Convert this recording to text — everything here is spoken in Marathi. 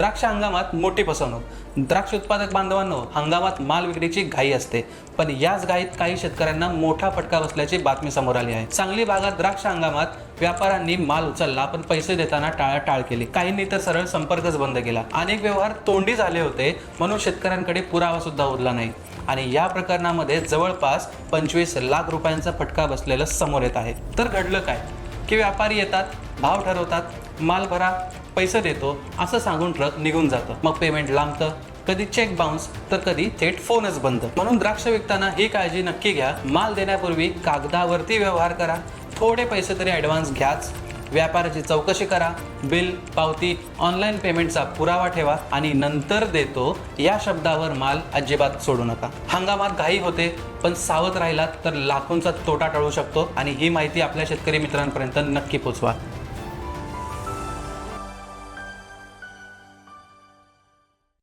द्राक्ष हंगामात मोठी फसवणूक. द्राक्ष उत्पादक बांधवांनो, हंगामात माल विक्रीची घाई असते, पण याच घाईत काही शेतकऱ्यांना मोठा फटका बसल्याची बातमी समोर आली आहे. सांगली भागात द्राक्ष हंगामात व्यापाऱ्यांनी माल उचलला, पण पैसे देताना टाळाटाळ केली. काहींनी तर सरळ संपर्कच बंद केला. अनेक व्यवहार तोंडी झाले होते, म्हणून शेतकऱ्यांकडे पुरावा सुद्धा उरला नाही. आणि या प्रकरणामध्ये जवळपास 25 लाख रुपयांचा फटका बसलेला समोर येत आहे. तर घडलं काय की व्यापारी येतात, भाव ठरवतात, माल भरा, पैसे देतो असं सांगून ट्रक निघून जातं. मग पेमेंट लांबतं, कधी चेक बाउन्स तर कधी थेट फोनच बंद. म्हणून द्राक्ष विकताना ही काळजी नक्की घ्या. माल देण्यापूर्वी कागदावरती व्यवहार करा, थोडे पैसे तरी ॲडव्हान्स घ्याच. व्यापाराची चौकशी करा, बिल, पावती, ऑनलाईन पेमेंटचा पुरावा ठेवा आणि नंतर देतो या शब्दावर माल अजिबात सोडू नका. हंगामात घाई होते, पण सावध राहिलात तर लाखोंचा तोटा टळू शकतो. आणि ही माहिती आपल्या शेतकरी मित्रांपर्यंत नक्की पोचवा.